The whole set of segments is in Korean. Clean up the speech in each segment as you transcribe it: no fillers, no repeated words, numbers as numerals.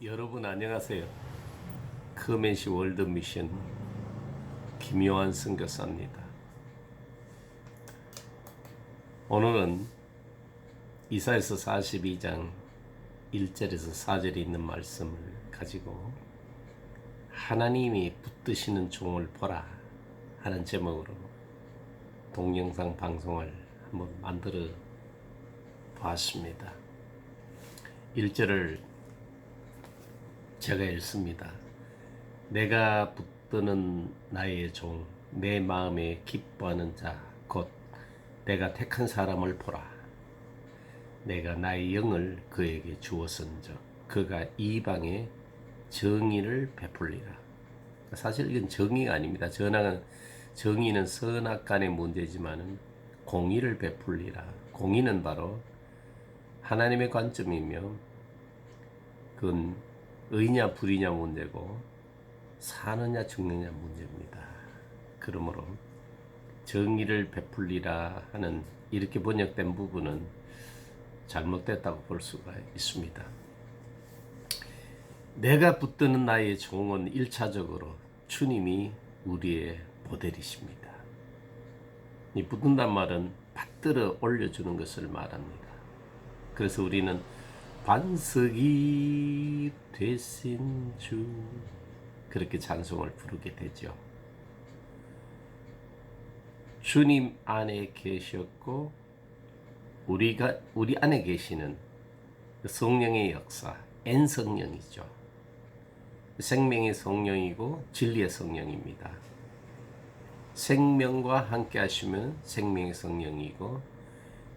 여러분 안녕하세요. 크멘시 월드미션 김요한 선교사입니다. 오늘은 이사야서 42장 1절에서 4절에 있는 말씀을 가지고 하나님이 붙드시는 종을 보라 하는 제목으로 동영상 방송을 한번 만들어 보았습니다. 1절을 제가 읽습니다. 내가 붙드는 나의 종, 내 마음에 기뻐하는 자, 곧 내가 택한 사람을 보라. 내가 나의 영을 그에게 주었은즉 그가 이방에 정의를 베풀리라. 사실 이건 정의가 아닙니다. 정의는 선악간의 문제지만은 공의를 베풀리라. 공의는 바로 하나님의 관점이며 그건 의냐 불의냐 문제고 사느냐 죽느냐 문제입니다. 그러므로 정의를 베풀리라 하는 이렇게 번역된 부분은 잘못됐다고 볼 수가 있습니다. 내가 붙드는 나의 종은 1차적으로 주님이 우리의 모델이십니다. 이 붙든단 말은 받들어 올려주는 것을 말합니다. 그래서 우리는 반석이 되신 주 그렇게 찬송을 부르게 되죠. 주님 안에 계셨고 우리 안에 계시는 성령의 역사, N성령이죠. 생명의 성령이고 진리의 성령입니다. 생명과 함께 하시면 생명의 성령이고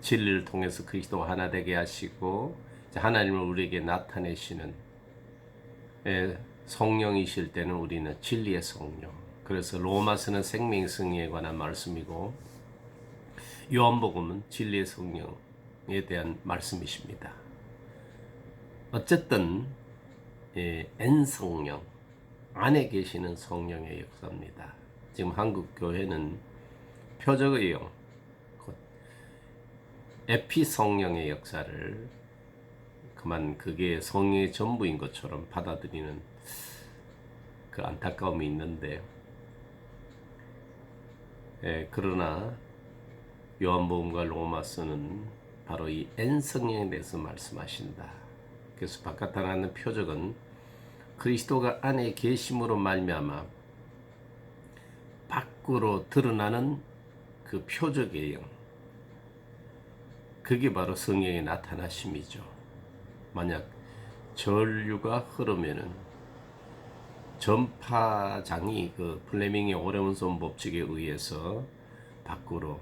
진리를 통해서 그리스도와 하나 되게 하시고 하나님을 우리에게 나타내시는 성령이실 때는 우리는 진리의 성령. 그래서 로마서는 생명의 성령에 관한 말씀이고 요한복음은 진리의 성령에 대한 말씀이십니다. 어쨌든 N성령 안에 계시는 성령의 역사입니다. 지금 한국 교회는 표적의 영, 에피 성령의 역사를 그만 그게 성령의 전부인 것처럼 받아들이는 그 안타까움이 있는데, 그러나 요한복음과 로마서는 바로 이 N성령에 대해서 말씀하신다. 그래서 바깥 나타나는 표적은 그리스도가 안에 계심으로 말미암아 밖으로 드러나는 그 표적의 영, 그게 바로 성령의 나타나심이죠. 만약 전류가 흐르면은 전파장이 그 플레밍의 오레몬손 법칙에 의해서 밖으로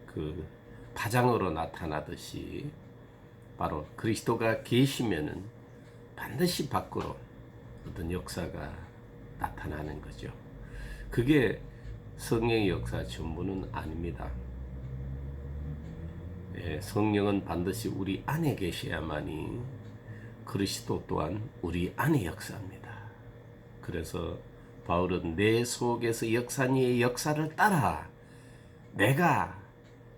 그 파장으로 나타나듯이 바로 그리스도가 계시면은 반드시 밖으로 어떤 역사가 나타나는 거죠. 그게 성령의 역사 전부는 아닙니다. 성령은 반드시 우리 안에 계셔야만이 그리스도 또한 우리 안에 역사합니다. 그래서 바울은 내 속에서 역사한 이의 역사를 따라 내가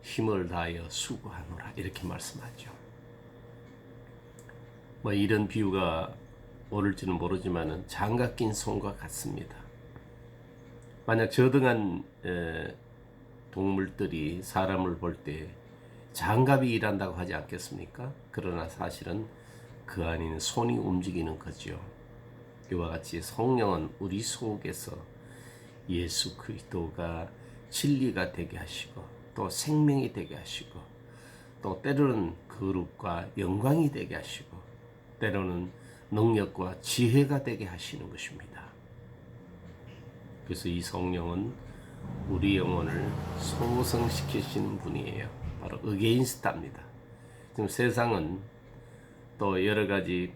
힘을 다하여 수고하노라 이렇게 말씀하죠. 이런 비유가 옳을지는 모르지만 장갑 낀 손과 같습니다. 만약 저등한 동물들이 사람을 볼 때 장갑이 일한다고 하지 않겠습니까? 그러나 사실은 그 안에는 손이 움직이는 거죠. 이와 같이 성령은 우리 속에서 예수 그리스도가 진리가 되게 하시고 또 생명이 되게 하시고 또 때로는 거룩과 영광이 되게 하시고 때로는 능력과 지혜가 되게 하시는 것입니다. 그래서 이 성령은 우리 영혼을 소성시키시는 분이에요. 바로 어게인스트입니다. 지금 세상은 또 여러 가지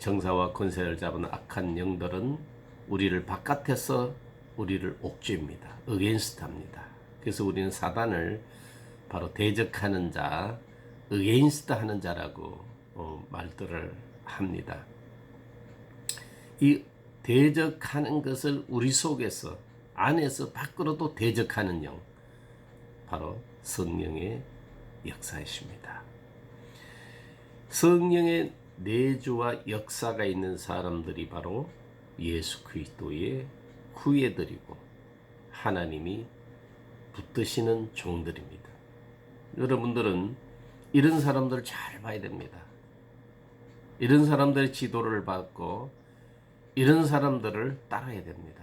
정사와 권세를 잡은 악한 영들은 우리를 바깥에서 우리를 옥죄입니다. 어게인스트입니다. 그래서 우리는 사단을 바로 대적하는 자, 어게인스트 하는 자라고 말들을 합니다. 이 대적하는 것을 우리 속에서 안에서 밖으로도 대적하는 영, 바로 성령의 역사이십니다. 성령의 내주와 역사가 있는 사람들이 바로 예수 그리스도의 후예들이고 하나님이 붙드시는 종들입니다. 여러분들은 이런 사람들을 잘 봐야 됩니다. 이런 사람들의 지도를 받고 이런 사람들을 따라야 됩니다.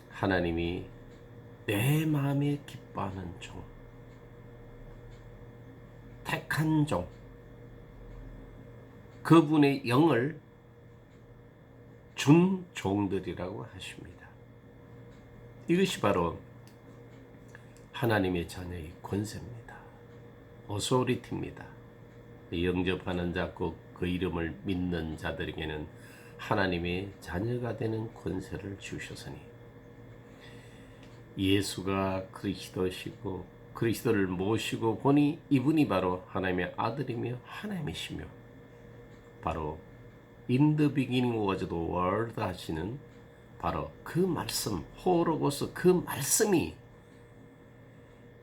하나님이 내 마음에 기뻐하는 종, 택한 종, 그분의 영을 준 종들이라고 하십니다. 이것이 바로 하나님의 자녀의 권세입니다. 오소리티입니다. 영접하는 자, 그 이름을 믿는 자들에게는 하나님의 자녀가 되는 권세를 주셨으니 예수가 그리스도시고 그리스도를 모시고 보니 이분이 바로 하나님의 아들이며 하나님이시며 바로 In the beginning was the word 하시는 바로 그 말씀, 호로고스 그 말씀이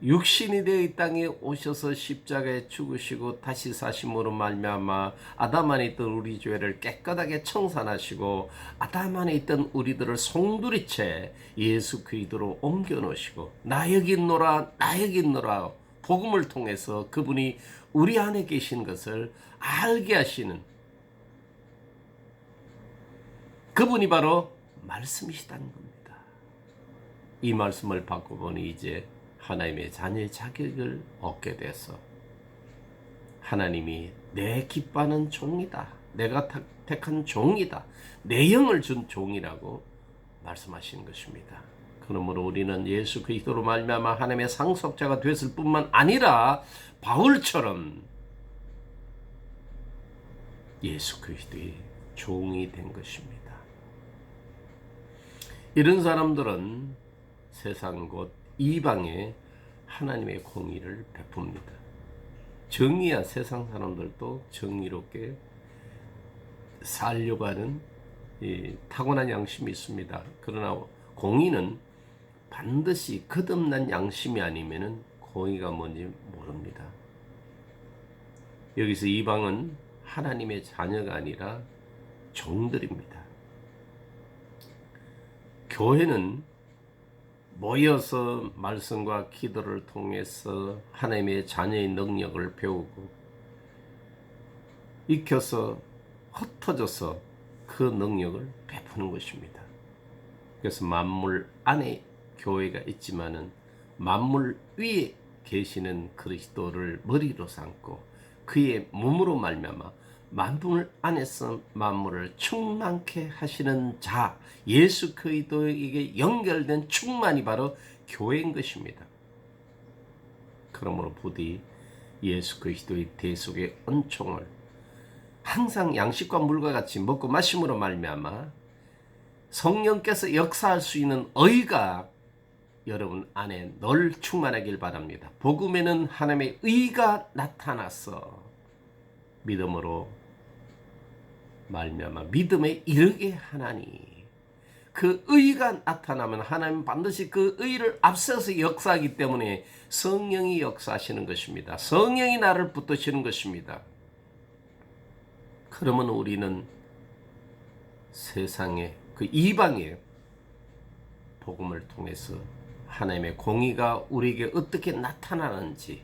육신이 되어 이 땅에 오셔서 십자가에 죽으시고 다시 사심으로 말미암아 아담 안에 있던 우리 죄를 깨끗하게 청산하시고 아담 안에 있던 우리들을 송두리째 예수 그리스도로 옮겨 놓으시고 나 여기 있노라 나 여기 있노라 복음을 통해서 그분이 우리 안에 계신 것을 알게 하시는 그분이 바로 말씀이시다는 겁니다. 이 말씀을 받고 보니 이제 하나님의 자녀의 자격을 얻게 돼서 하나님이 내 기뻐하는 종이다. 내가 택한 종이다. 내 영을 준 종이라고 말씀하시는 것입니다. 그러므로 우리는 예수 그리스도로 말미암아 하나님의 상속자가 됐을 뿐만 아니라 바울처럼 예수 그리스도의 종이 된 것입니다. 이런 사람들은 세상 곧 이방에 하나님의 공의를 베풉니다. 정의야 세상 사람들도 정의롭게 살려고 하는 타고난 양심이 있습니다. 그러나 공의는 반드시 거듭난 양심이 아니면 공의가 뭔지 모릅니다. 여기서 이방은 하나님의 자녀가 아니라 종들입니다. 교회는 모여서 말씀과 기도를 통해서 하나님의 자녀의 능력을 배우고 익혀서 흩어져서 그 능력을 베푸는 것입니다. 그래서 만물 안에 교회가 있지만은 만물 위에 계시는 그리스도를 머리로 삼고 그의 몸으로 말미암아 만물 안에서 만물을 충만케 하시는 자 예수 그리스도에게 연결된 충만이 바로 교회인 것입니다. 그러므로 부디 예수 그리스도의 대속의 은총을 항상 양식과 물과 같이 먹고 마심으로 말미암아 성령께서 역사할 수 있는 의가 여러분 안에 늘 충만하길 바랍니다. 복음에는 하나님의 의가 나타나서 믿음으로 말미암아 믿음에 이르게 하나니 그 의가 나타나면 하나님은 반드시 그 의를 앞서서 역사하기 때문에 성령이 역사하시는 것입니다. 성령이 나를 붙드시는 것입니다. 그러면 우리는 세상에 그 이방의 복음을 통해서 하나님의 공의가 우리에게 어떻게 나타나는지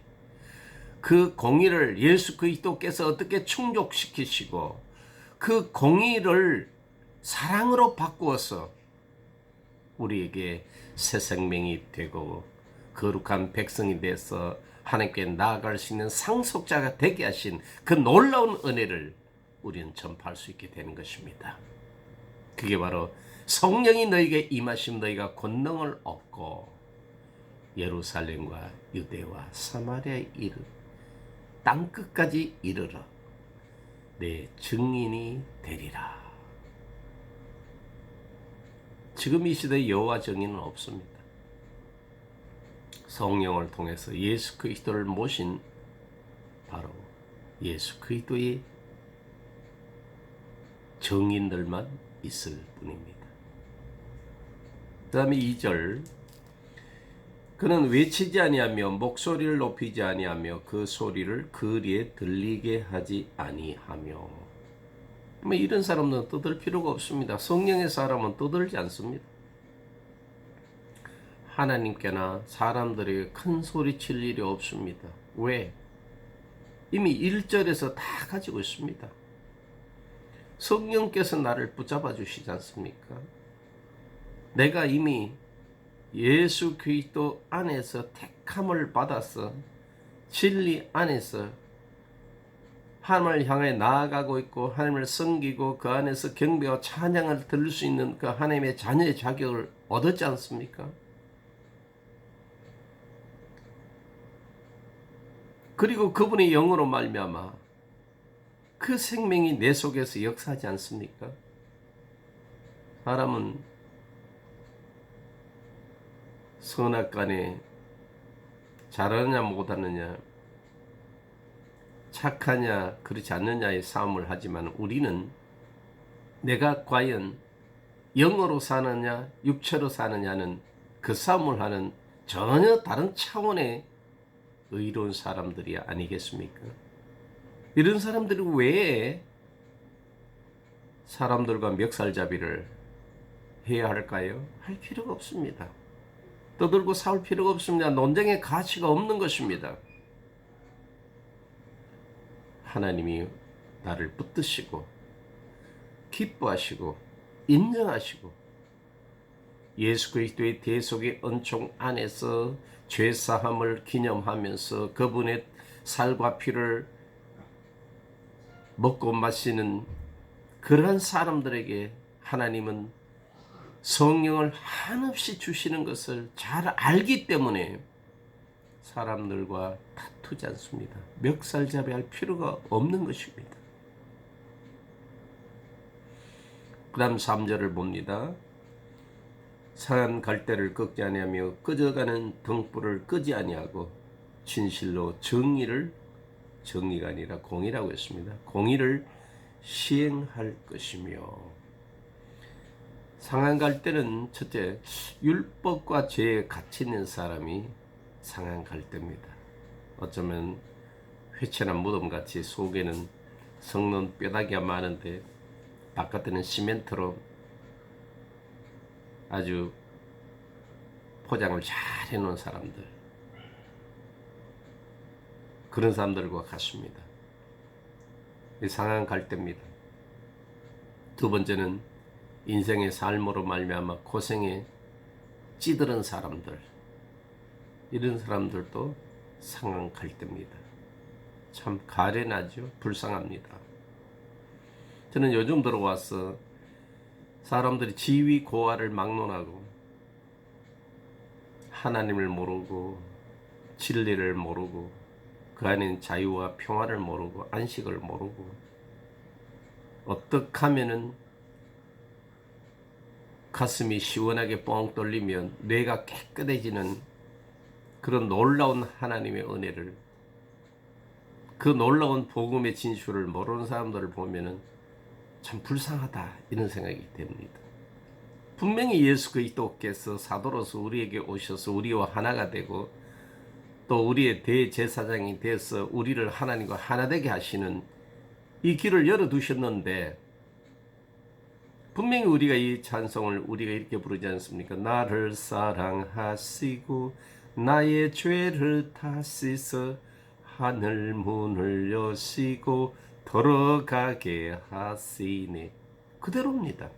그 공의를 예수 그리스도께서 어떻게 충족시키시고 그 공의를 사랑으로 바꾸어서 우리에게 새 생명이 되고 거룩한 백성이 돼서 하나님께 나아갈 수 있는 상속자가 되게 하신 그 놀라운 은혜를 우리는 전파할 수 있게 되는 것입니다. 그게 바로 성령이 너희에게 임하시면 너희가 권능을 얻고 예루살렘과 유대와 사마리아에 이르 땅끝까지 이르러 내 증인이 되리라. 지금 이 시대에 여호와 증인은 없습니다. 성령을 통해서 예수 그리스도를 모신 바로 예수 그리스도의 증인들만 있을 뿐입니다. 그 다음에 2절 그는 외치지 아니하며 목소리를 높이지 아니하며 그 소리를 거리에 들리게 하지 아니하며. 뭐 이런 사람은 떠들 필요가 없습니다. 성령의 사람은 떠들지 않습니다. 하나님께나 사람들에게 큰 소리 칠 일이 없습니다. 왜? 이미 1절에서 다 가지고 있습니다. 성령께서 나를 붙잡아 주시지 않습니까? 내가 이미 예수 그리스도 안에서 택함을 받아서 진리 안에서 하나님을 향해 나아가고 있고 하나님을 섬기고 그 안에서 경배와 찬양을 들을 수 있는 그 하나님의 자녀의 자격을 얻었지 않습니까? 그리고 그분의 영으로 말미암아 그 생명이 내 속에서 역사하지 않습니까? 사람은 선악간에 잘하느냐 못하느냐, 착하냐 그렇지 않느냐의 싸움을 하지만 우리는 내가 과연 영으로 사느냐 육체로 사느냐는 그 싸움을 하는 전혀 다른 차원의 의로운 사람들이 아니겠습니까? 이런 사람들이 왜 사람들과 멱살잡이를 해야 할까요? 할 필요가 없습니다. 떠들고 싸울 필요가 없습니다. 논쟁의 가치가 없는 것입니다. 하나님이 나를 붙드시고 기뻐하시고 인정하시고 예수 그리스도의 대속의 은총 안에서 죄사함을 기념하면서 그분의 살과 피를 먹고 마시는 그러한 사람들에게 하나님은 성령을 한없이 주시는 것을 잘 알기 때문에 사람들과 다투지 않습니다. 멱살잡이할 필요가 없는 것입니다. 그 다음 3절을 봅니다. 상한 갈대를 꺾지 아니하며 꺼져가는 등불을 끄지 아니하고 진실로 정의가 아니라 공의라고 했습니다. 공의를 시행할 것이며. 상한 갈대는 첫째 율법과 죄에 갇히는 사람이 상한 갈대입니다. 어쩌면 회칠한 무덤같이 속에는 썩는 뼈다귀가 많은데 바깥에는 시멘트로 아주 포장을 잘 해놓은 사람들, 그런 사람들과 같습니다. 상한 갈대입니다. 두 번째는 인생의 삶으로 말미암아 고생에 찌들은 사람들, 이런 사람들도 상한 갈대입니다. 참 가련하죠. 불쌍합니다. 저는 요즘 들어와서 사람들이 지위 고하를 막론하고 하나님을 모르고 진리를 모르고 그 안에 자유와 평화를 모르고 안식을 모르고 어떻게 하면은 가슴이 시원하게 뻥 뚫리면 뇌가 깨끗해지는 그런 놀라운 하나님의 은혜를, 그 놀라운 복음의 진실을 모르는 사람들을 보면은 참 불쌍하다 이런 생각이 듭니다. 분명히 예수 그리스도께서 사도로서 우리에게 오셔서 우리와 하나가 되고 또 우리의 대제사장이 되어서 우리를 하나님과 하나 되게 하시는 이 길을 열어두셨는데, 분명히 우리가 이 찬송을 우리가 이렇게 부르지 않습니까? 나를 사랑하시고 나의 죄를 다 씻어 하늘 문을 여시고 들어가게 하시네. 그대로입니다.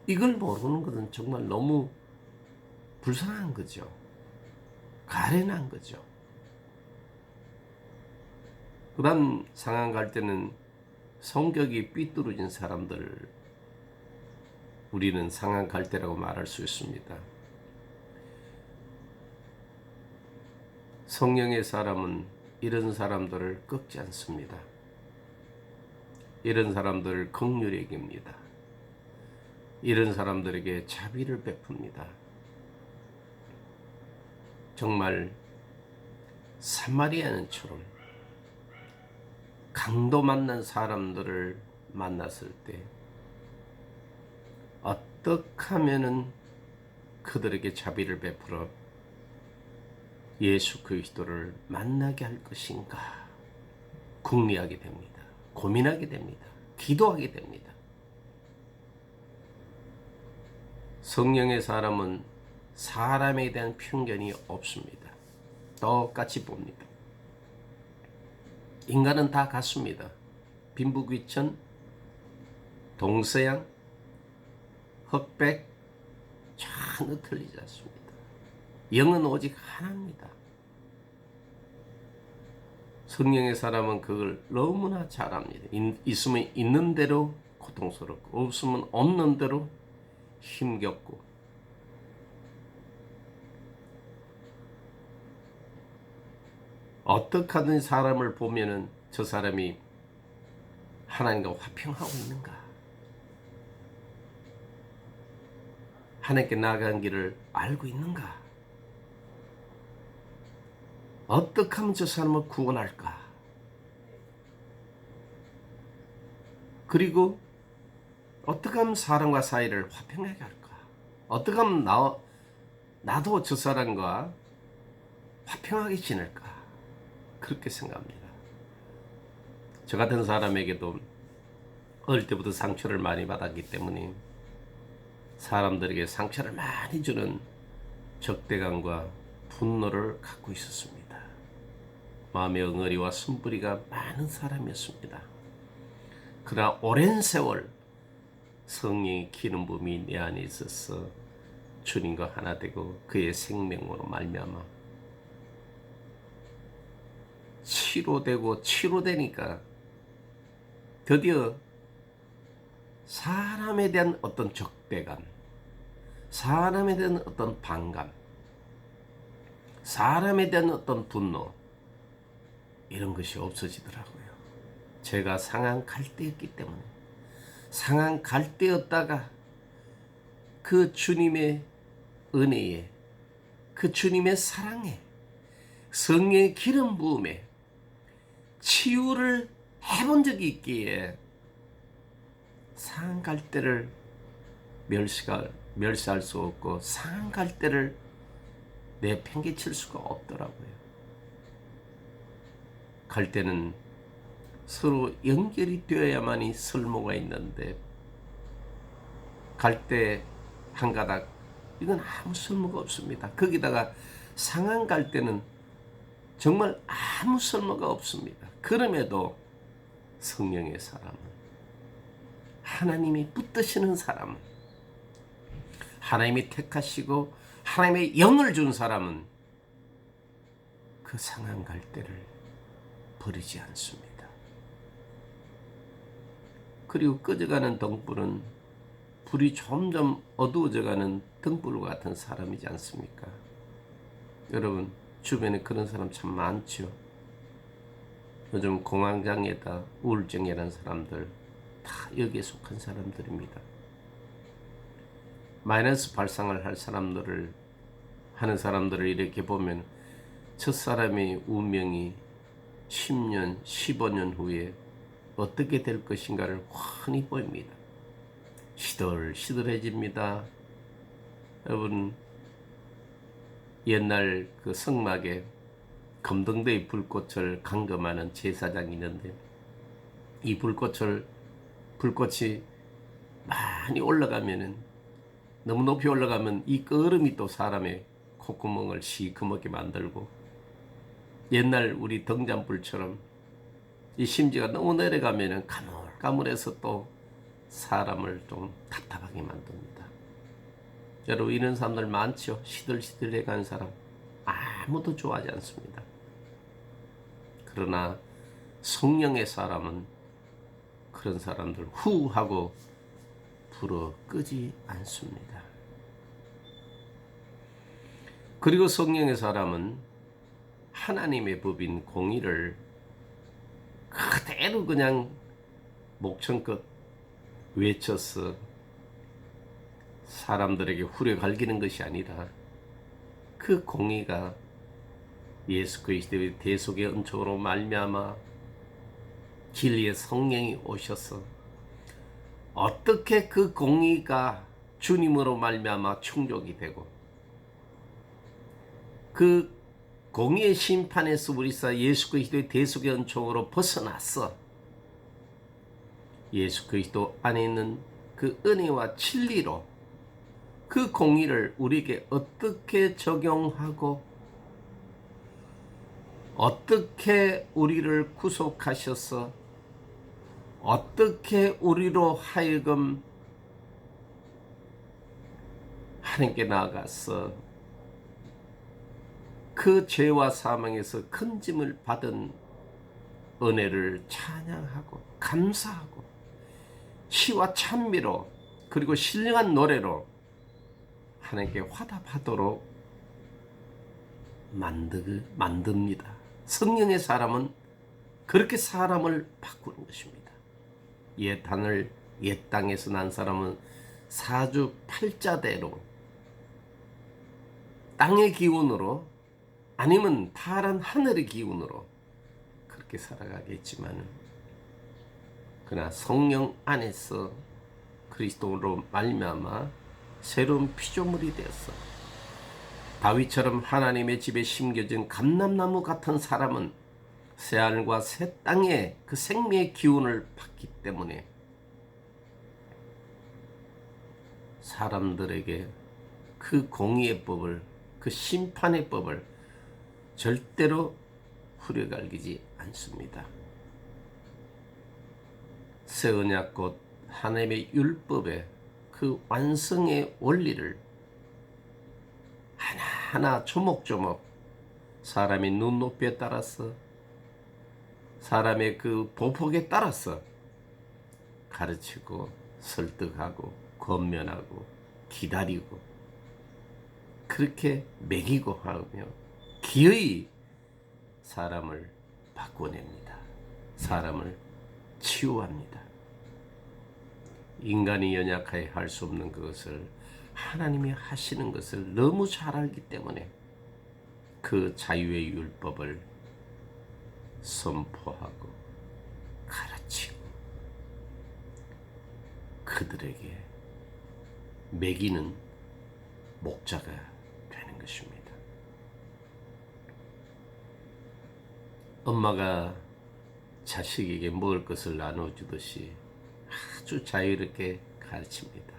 이걸 모르는 것은 정말 너무 불쌍한 거죠. 가련한 거죠. 그 다음 상한 갈 때는 성격이 삐뚤어진 사람들, 우리는 상한 갈대라고 말할 수 있습니다. 성령의 사람은 이런 사람들을 꺾지 않습니다. 이런 사람들을 긍휼히 여깁니다. 이런 사람들에게 자비를 베풉니다. 정말 사마리아인처럼 강도 만난 사람들을 만났을 때 어떻게 하면은 그들에게 자비를 베풀어 예수 그리스도를 만나게 할 것인가 궁리하게 됩니다. 고민하게 됩니다. 기도하게 됩니다. 성령의 사람은 사람에 대한 편견이 없습니다. 똑같이 봅니다. 인간은 다 같습니다. 빈부귀천, 동서양, 흑백 전혀 틀리지 않습니다. 영은 오직 하나입니다. 성령의 사람은 그걸 너무나 잘 압니다. 있으면 있는 대로 고통스럽고 없으면 없는 대로 힘겹고 어떻게 하든 사람을 보면은 저 사람이 하나님과 화평하고 있는가, 하나님께 나아간 길을 알고 있는가, 어떻게 하면 저 사람을 구원할까, 그리고 어떻게 하면 사람과 사이를 화평하게 할까, 어떻게 하면 나도 저 사람과 화평하게 지낼까, 그렇게 생각합니다. 저 같은 사람에게도 어릴 때부터 상처를 많이 받았기 때문에 사람들에게 상처를 많이 주는 적대감과 분노를 갖고 있었습니다. 마음의 엉어리와 숨부리가 많은 사람이었습니다. 그러나 오랜 세월 성령의 기름 부음이 내 안에 있어서 주님과 하나 되고 그의 생명으로 말미암아 치료되니까 드디어 사람에 대한 어떤 적대감, 사람에 대한 어떤 반감, 사람에 대한 어떤 분노, 이런 것이 없어지더라고요. 제가 상한 갈대였기 때문에, 상한 갈대였다가 그 주님의 은혜에, 그 주님의 사랑에, 성령의 기름 부음에 치유를 해본 적이 있기에 상한 갈대를 멸시할 수 없고 상한 갈대를 내팽개칠 수가 없더라고요. 갈대는 서로 연결이 되어야만이 쓸모가 있는데 갈대 한 가닥 이건 아무 쓸모가 없습니다. 거기다가 상한 갈대는 정말 아무 쓸모가 없습니다. 그럼에도 성령의 사람은, 하나님이 붙드시는 사람은, 하나님이 택하시고 하나님의 영을 준 사람은 그 상한 갈대를 버리지 않습니다. 그리고 꺼져가는 등불은 불이 점점 어두워져가는 등불 같은 사람이지 않습니까? 여러분 주변에 그런 사람 참 많죠. 요즘 공황장애다, 우울증이라는 사람들 다 여기에 속한 사람들입니다. 마이너스 발상을 하는 사람들을 이렇게 보면 저 사람의 운명이 10년, 15년 후에 어떻게 될 것인가를 훤히 보입니다. 시들시들해집니다. 여러분 옛날 그 성막에 검등대의 불꽃을 감금하는 제사장이 있는데 이 불꽃이 많이 올라가면은 너무 높이 올라가면 이 끄름이 또 사람의 콧구멍을 시커멓게 만들고 옛날 우리 등잔불처럼 이 심지가 너무 내려가면은 가물가물해서 또 사람을 좀 답답하게 만듭니다. 여러분 이런 사람들 많죠. 시들시들해간 사람 아무도 좋아하지 않습니다. 그러나 성령의 사람은 그런 사람들 후 하고 불어 끄지 않습니다. 그리고 성령의 사람은 하나님의 법인 공의를 그대로 그냥 목청껏 외쳐서 사람들에게 후려갈기는 것이 아니라 그 공의가 예수 그리스도의 대속의 은총으로 말미암아 진리의 성령이 오셔서 어떻게 그 공의가 주님으로 말미암아 충족이 되고 그 공의의 심판에서 우리사 예수 그리스도의 대속의 은총으로 벗어났어. 예수 그리스도 안에 있는 그 은혜와 진리로 그 공의를 우리에게 어떻게 적용하고 어떻게 우리를 구속하셔서 어떻게 우리로 하여금 하나님께 나아가서 그 죄와 사망에서 건짐을 받은 은혜를 찬양하고 감사하고 시와 찬미로 그리고 신령한 노래로 하나님께 화답하도록 만듭니다. 성령의 사람은 그렇게 사람을 바꾸는 것입니다. 옛 땅에서 난 사람은 사주팔자대로 땅의 기운으로 아니면 파란 하늘의 기운으로 그렇게 살아가겠지만, 그러나 성령 안에서 그리스도로 말미암아 새로운 피조물이 되었어. 다윗처럼 하나님의 집에 심겨진 감람나무 같은 사람은 새하늘과 새 땅의 그 생명의 기운을 받기 때문에 사람들에게 그 공의의 법을, 그 심판의 법을 절대로 후려갈기지 않습니다. 새 언약곧 하나님의 율법의 그 완성의 원리를 하나하나 조목조목 사람의 눈높이에 따라서 사람의 그 보폭에 따라서 가르치고 설득하고 권면하고 기다리고 그렇게 먹이고 하며 기어이 사람을 바꿔냅니다. 사람을 치유합니다. 인간이 연약하여 할 수 없는 그것을 하나님이 하시는 것을 너무 잘 알기 때문에 그 자유의 율법을 선포하고 가르치고 그들에게 먹이는 목자가 되는 것입니다. 엄마가 자식에게 먹을 것을 나눠주듯이 아주 자유롭게 가르칩니다.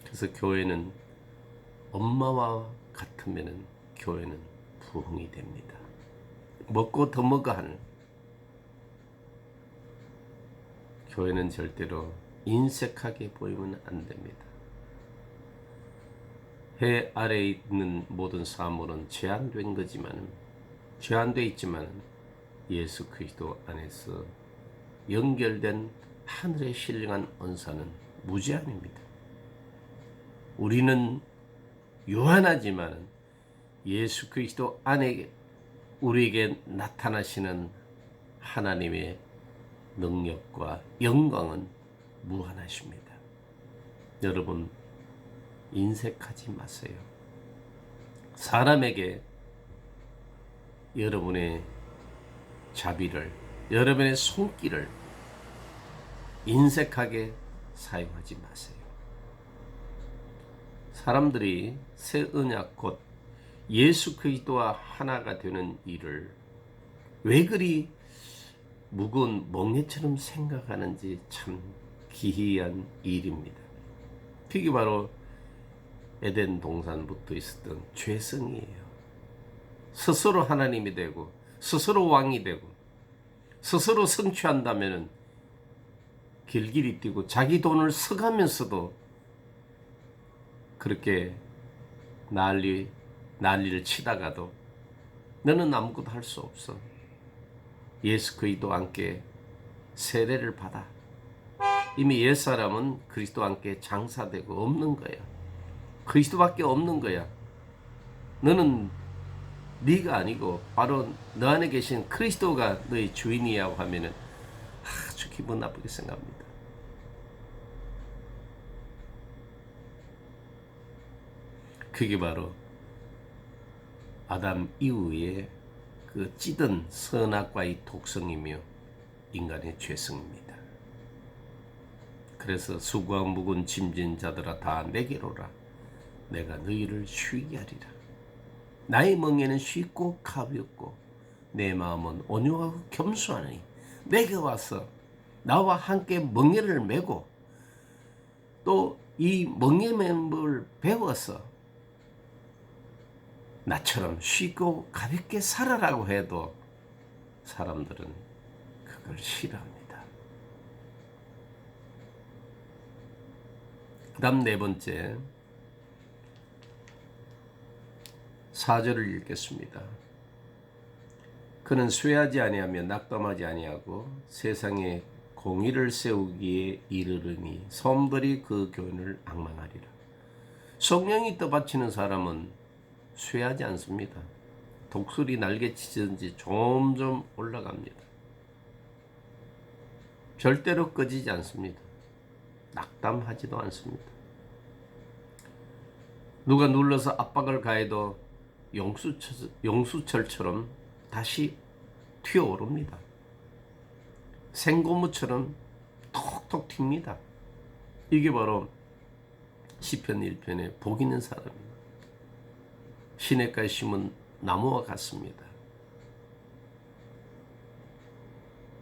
그래서 교회는 엄마와 같으면 교회는 부흥이 됩니다. 먹고 더 먹어 하는, 교회는 절대로 인색하게 보이면 안 됩니다. 해 아래에 있는 모든 사물은 제한된 거지만, 제한되어 있지만 예수 그리스도 안에서 연결된 하늘의 신령한 언사는 무제한입니다. 우리는 요한하지만 예수 그리스도 안에 우리에게 나타나시는 하나님의 능력과 영광은 무한하십니다. 여러분, 인색하지 마세요. 사람에게 여러분의 자비를, 여러분의 손길을 인색하게 사용하지 마세요. 사람들이 새 언약 곧 예수 그리스도와 하나가 되는 일을 왜 그리 무거운 멍해처럼 생각하는지 참 기이한 일입니다. 그게 바로 에덴 동산부터 있었던 죄성이에요. 스스로 하나님이 되고 스스로 왕이 되고 스스로 성취한다면 길길이 뛰고 자기 돈을 써가면서도 그렇게 난리를 치다가도 너는 아무것도 할 수 없어. 예수 그리스도와 함께 세례를 받아. 이미 옛사람은 그리스도와 함께 장사되고 없는 거야. 그리스도밖에 없는 거야. 너는 네가 아니고 바로 너 안에 계신 그리스도가 너의 주인이라고 하면은 아주 기분 나쁘게 생각합니다. 그게 바로 아담 이후에 그 찌든 선악과의 독성이며 인간의 죄성입니다. 그래서 수고와 무거운 짐진 자들아 다 내게로 오라. 내가 너희를 쉬게 하리라. 나의 멍에는 쉽고 가볍고 내 마음은 온유하고 겸손하니 내게 와서 나와 함께 멍에를 메고 또 이 멍에맨을 배워서 나처럼 쉽고 가볍게 살아라고 해도 사람들은 그걸 싫어합니다. 그 다음 네 번째 4절을 읽겠습니다. 그는 쇠하지 아니하며 낙담하지 아니하고 세상에 공의를 세우기에 이르르니 섬들이 그 교훈을 앙망하리라. 성령이 떠받치는 사람은 쇠하지 않습니다. 독수리 날개치든지 점점 올라갑니다. 절대로 꺼지지 않습니다. 낙담하지도 않습니다. 누가 눌러서 압박을 가해도 용수철처럼 다시 튀어오릅니다. 생고무처럼 톡톡 튑니다. 이게 바로 시편 1편의 복 있는 사람입니다. 시냇가에 심은 나무와 같습니다.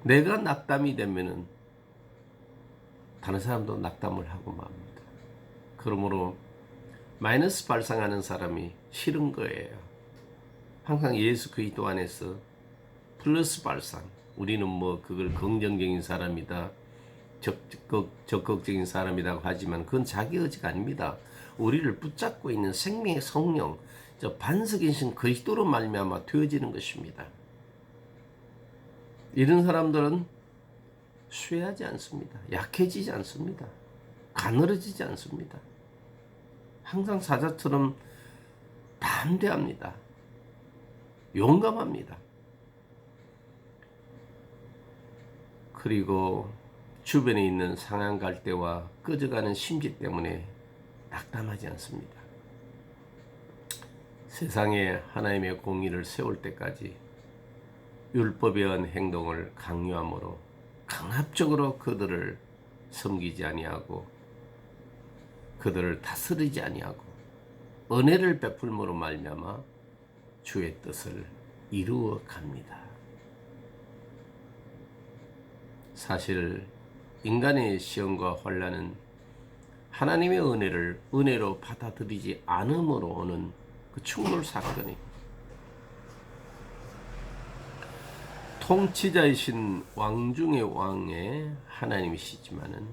내가 낙담이 되면은 다른 사람도 낙담을 하고 맙니다. 그러므로 마이너스 발상하는 사람이 싫은 거예요. 항상 예수 그리스도 안에서 플러스 발상. 우리는 뭐 그걸 긍정적인 사람이다, 적극적인 사람이라고 하지만 그건 자기 의지가 아닙니다. 우리를 붙잡고 있는 생명의 성령, 저 반석이신 그리스도로 말미암아 되어지는 것입니다. 이런 사람들은 쇠하지 않습니다. 약해지지 않습니다. 가늘어지지 않습니다. 항상 사자처럼 담대합니다. 용감합니다. 그리고 주변에 있는 상한 갈대와 꺼져가는 심지 때문에 낙담하지 않습니다. 세상에 하나님의 공의를 세울 때까지 율법에 의한 행동을 강요함으로 강압적으로 그들을 섬기지 아니하고 그들을 다스리지 아니하고 은혜를 베풀므로 말미암아 주의 뜻을 이루어 갑니다. 사실 인간의 시험과 환난은 하나님의 은혜를 은혜로 받아들이지 않음으로 오는 그 충돌 사건이 통치자이신 왕 중의 왕의 하나님이시지만은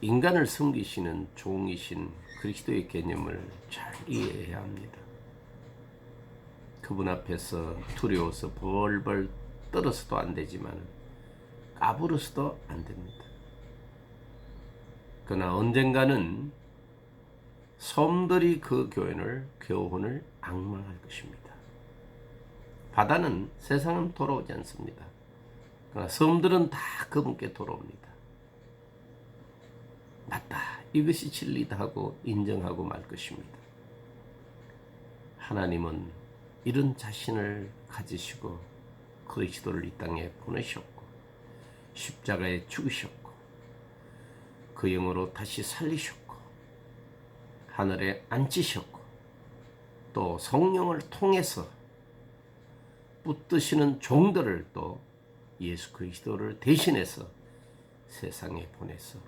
인간을 섬기시는 종이신 그리스도의 개념을 잘 이해해야 합니다. 그분 앞에서 두려워서 벌벌 떨어서도 안 되지만 까불어서도 안 됩니다. 그러나 언젠가는 섬들이 그 교훈을 앙망할 것입니다. 바다는 세상은 돌아오지 않습니다. 그러나 섬들은 다 그분께 돌아옵니다. 맞다, 이것이 진리다 하고 인정하고 말 것입니다. 하나님은 이런 자신을 가지시고 그리스도를 이 땅에 보내셨고 십자가에 죽으셨고 그 영으로 다시 살리셨고 하늘에 앉히셨고 또 성령을 통해서 붙드시는 종들을 또 예수 그리스도를 대신해서 세상에 보내서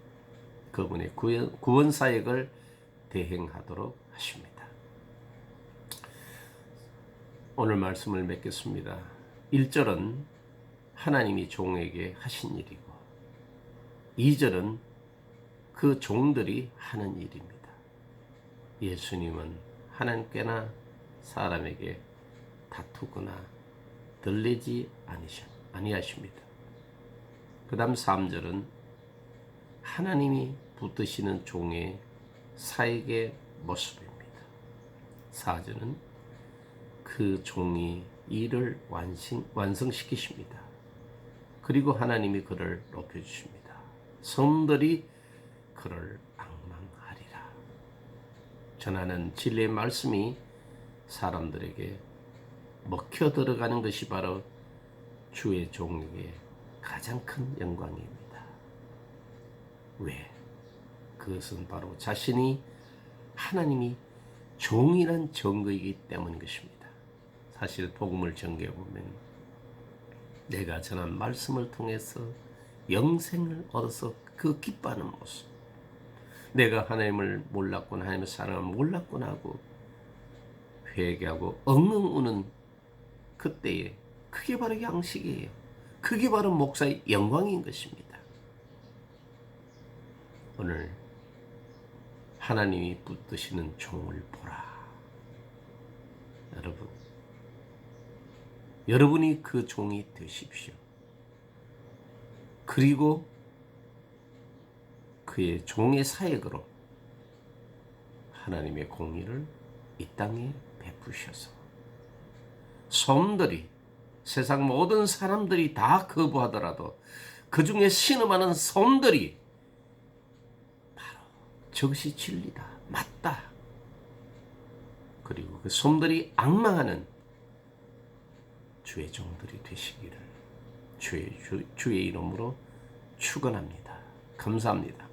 그분의 구원 사역을 대행하도록 하십니다. 오늘 말씀을 맺겠습니다. 1절은 하나님이 종에게 하신 일이고 2절은 그 종들이 하는 일입니다. 예수님은 하나님께나 사람에게 다투거나 들리지 아니하십니다. 그 다음 3절은 하나님이 붙드시는 종의 사역의 모습입니다. 4절은 그 종이 일을 완성시키십니다. 그리고 하나님이 그를 높여주십니다. 섬들이 그를 앙망하리라. 전하는 진리의 말씀이 사람들에게 먹혀 들어가는 것이 바로 주의 종에게 가장 큰 영광입니다. 왜? 그것은 바로 자신이 하나님이 종이란 증거이기 때문인 것입니다. 사실 복음을 전개해 보면 내가 전한 말씀을 통해서 영생을 얻어서 그 기뻐하는 모습, 내가 하나님을 몰랐구나, 하나님의 사랑을 몰랐구나 하고 회개하고 엉엉 우는 그때에 그게 바로 양식이에요. 그게 바로 목사의 영광인 것입니다. 오늘 하나님이 붙드시는 종을 보라. 여러분이 그 종이 되십시오. 그리고 그의 종의 사역으로 하나님의 공의를 이 땅에 베푸셔서 섬들이, 세상 모든 사람들이 다 거부하더라도 그 중에 신음하는 섬들이 바로 저것이 진리다, 맞다. 그리고 그 섬들이 앙망하는 주의 종들이 되시기를 주의 이름으로 축원합니다. 감사합니다.